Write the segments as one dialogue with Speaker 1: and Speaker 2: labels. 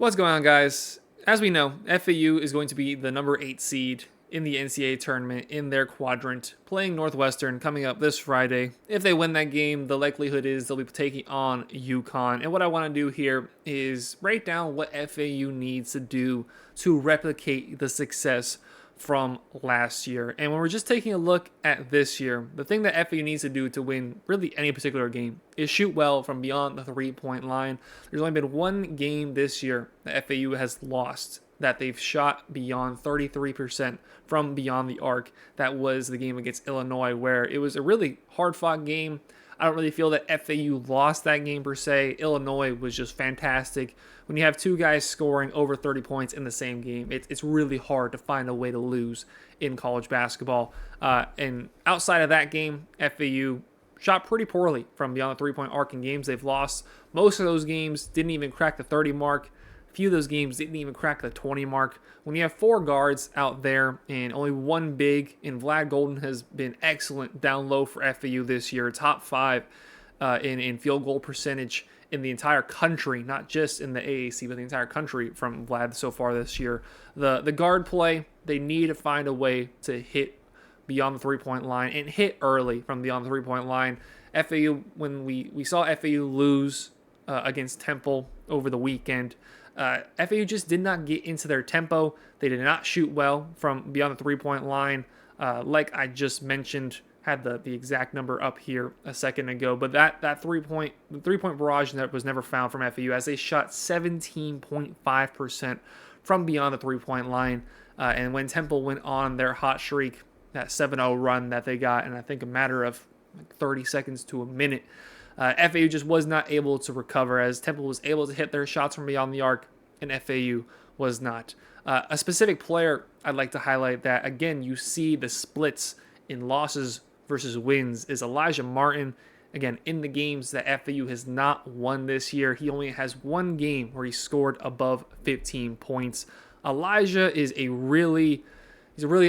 Speaker 1: What's going on, guys? As we know, FAU is going to be the number 8 seed in the NCAA tournament in their quadrant, playing Northwestern coming up this Friday. If they win that game, the likelihood is they'll be taking on UConn. And what I want to do here is break down what FAU needs to do to replicate the success from last year. And when we're just taking a look at this year, the thing that FAU needs to do to win really any particular game is shoot well from beyond the 3-point line. There's only been one game this year that FAU has lost that they've shot beyond 33% from beyond the arc. That was the game against Illinois, where it was a really hard-fought game. I don't really feel that FAU lost that game per se. Illinois was just fantastic. When you have two guys scoring over 30 points in the same game, it's really hard to find a way to lose in college basketball. And outside of that game, FAU shot pretty poorly from beyond the three-point arc in games they've lost. Most of those games didn't even crack the 30 mark. A few of those games didn't even crack the 20 mark. When you have four guards out there and only one big, and Vlad Golden has been excellent down low for FAU this year, top 5 in field goal percentage in the entire country, not just in the AAC, but the entire country from Vlad so far this year. The guard play, they need to find a way to hit beyond the three-point line and hit early from beyond the three-point line. FAU, when we saw FAU lose against Temple over the weekend, FAU just did not get into their tempo. They did not shoot well from beyond the three-point line. Like I just mentioned, had the exact number up here a second ago, but that three-point barrage that was never found from FAU, as they shot 17.5% from beyond the three-point line. And when Temple went on their hot streak, that 7-0 run that they got in I think a matter of like 30 seconds to a minute, FAU just was not able to recover, as Temple was able to hit their shots from beyond the arc and FAU was not. A specific player I'd like to highlight that, again, you see the splits in losses versus wins is Elijah Martin. Again, in the games that FAU has not won this year, he only has one game where he scored above 15 points. Elijah is he's a really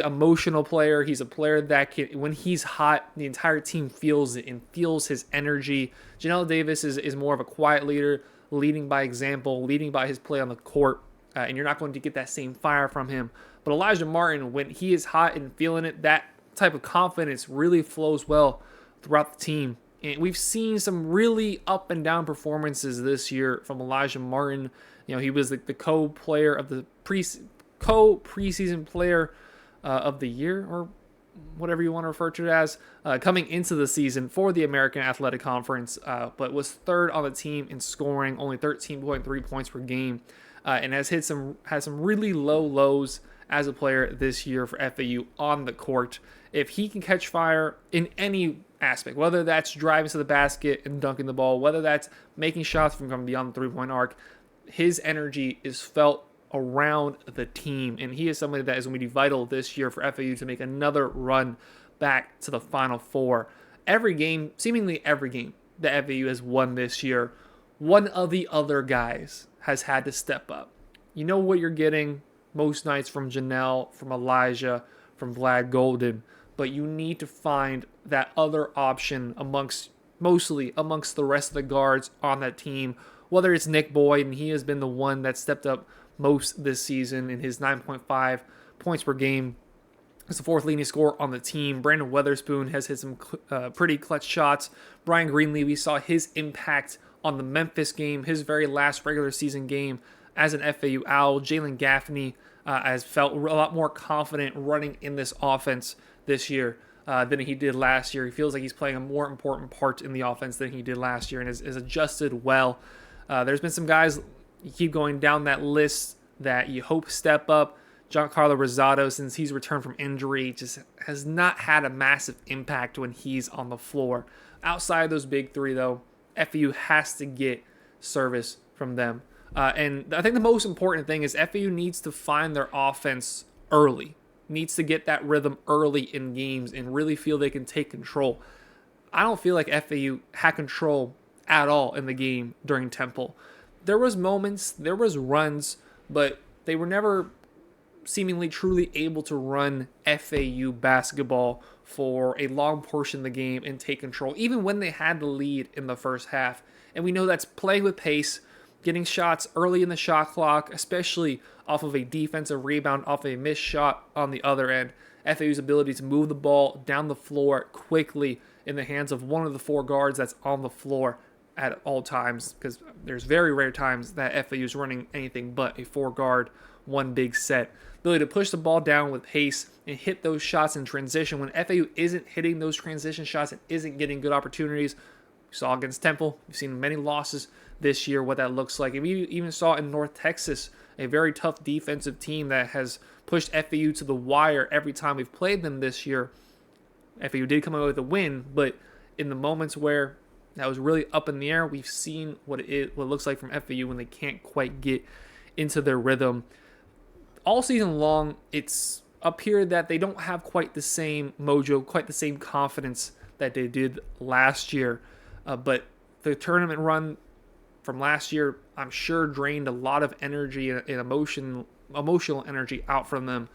Speaker 1: emotional player. He's a player that can, when he's hot, the entire team feels it and feels his energy. Janelle Davis is more of a quiet leader, leading by example, leading by his play on the court, and you're not going to get that same fire from him. But Elijah Martin, when he is hot and feeling it, that type of confidence really flows well throughout the team. And we've seen some really up and down performances this year from Elijah Martin. You know, he was the co-player of the preseason player of the year, or whatever you want to refer to it as, coming into the season for the American Athletic Conference, but was third on the team in scoring, only 13.3 points per game, and has some really low lows as a player this year for FAU on the court. If he can catch fire in any aspect, whether that's driving to the basket and dunking the ball, whether that's making shots from beyond the three-point arc, his energy is felt around the team, and he is somebody that is going to be vital this year for FAU to make another run back to the Final Four. Seemingly every game that FAU has won this year, one of the other guys has had to step up. You know what you're getting most nights from Janelle, from Elijah, from Vlad Golden, but you need to find that other option mostly amongst the rest of the guards on that team, whether it's Nick Boyd, and he has been the one that stepped up most this season in his 9.5 points per game as the fourth leading scorer on the team. Brandon Weatherspoon has hit some pretty clutch shots. Brian Greenlee, we saw his impact on the Memphis game, his very last regular season game as an FAU Owl. Jalen Gaffney has felt a lot more confident running in this offense this year than he did last year. He feels like he's playing a more important part in the offense than he did last year and has adjusted well. There's been some guys, you keep going down that list, that you hope step up. Giancarlo Rosado, since he's returned from injury, just has not had a massive impact when he's on the floor. Outside of those big three, though, FAU has to get service from them. And I think the most important thing is FAU needs to find their offense early, needs to get that rhythm early in games and really feel they can take control. I don't feel like FAU had control at all in the game during Temple. There was moments, there was runs, but they were never seemingly truly able to run FAU basketball for a long portion of the game and take control, even when they had the lead in the first half. And we know that's playing with pace, getting shots early in the shot clock, especially off of a defensive rebound, off a missed shot on the other end. FAU's ability to move the ball down the floor quickly in the hands of one of the 4 guards that's on the floor at all times, because there's very rare times that FAU is running anything but a 4-guard, 1 big set. Ability to push the ball down with pace and hit those shots in transition. When FAU isn't hitting those transition shots and isn't getting good opportunities, we saw against Temple, we've seen many losses this year, what that looks like. And we even saw in North Texas, a very tough defensive team that has pushed FAU to the wire every time we've played them this year. FAU did come away with a win, but in the moments where that was really up in the air, we've seen what it looks like from FAU when they can't quite get into their rhythm. All season long, it's appeared that they don't have quite the same mojo, quite the same confidence that they did last year. But the tournament run from last year, I'm sure, drained a lot of energy and emotional energy out from them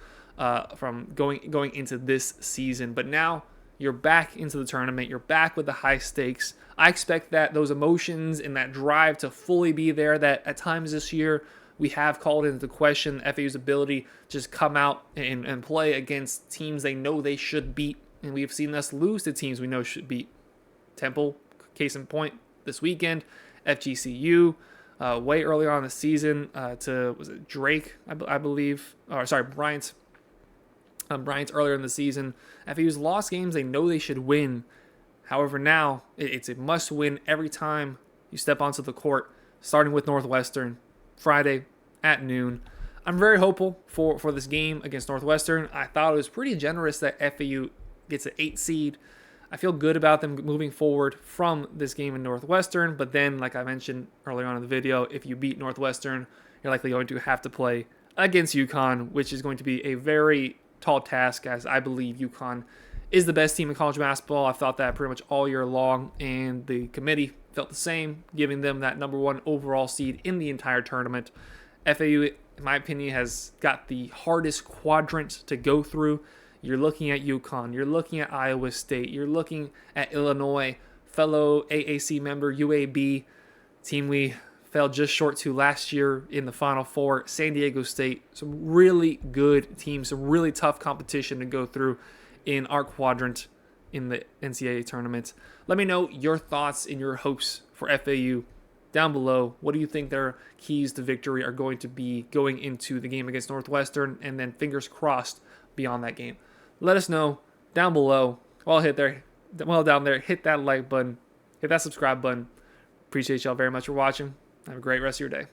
Speaker 1: from going into this season. But now you're back into the tournament. You're back with the high stakes. I expect that those emotions and that drive to fully be there, that at times this year we have called into question FAU's ability to just come out and play against teams they know they should beat. And we've seen us lose to teams we know should beat. Temple, case in point, this weekend. FGCU, way earlier on in the season was it Drake, I believe, or sorry, Bryant's earlier in the season. FAU's lost games they know they should win. However, now it's a must-win every time you step onto the court, starting with Northwestern, Friday at noon. I'm very hopeful for this game against Northwestern. I thought it was pretty generous that FAU gets an 8 seed. I feel good about them moving forward from this game in Northwestern, but then, like I mentioned earlier on in the video, if you beat Northwestern, you're likely going to have to play against UConn, which is going to be a very tall task, as I believe UConn is the best team in college basketball. I've thought that pretty much all year long, and the committee felt the same, giving them that number 1 overall seed in the entire tournament. FAU, in my opinion, has got the hardest quadrant to go through. You're looking at UConn, you're looking at Iowa State, you're looking at Illinois, fellow AAC member UAB, team we fell just short to last year in the Final Four, San Diego State. Some really good teams, some really tough competition to go through in our quadrant in the NCAA tournament. Let me know your thoughts and your hopes for FAU down below. What do you think their keys to victory are going to be going into the game against Northwestern, and then fingers crossed beyond that game? Let us know down below. While down there, hit that like button, hit that subscribe button. Appreciate y'all very much for watching. Have a great rest of your day.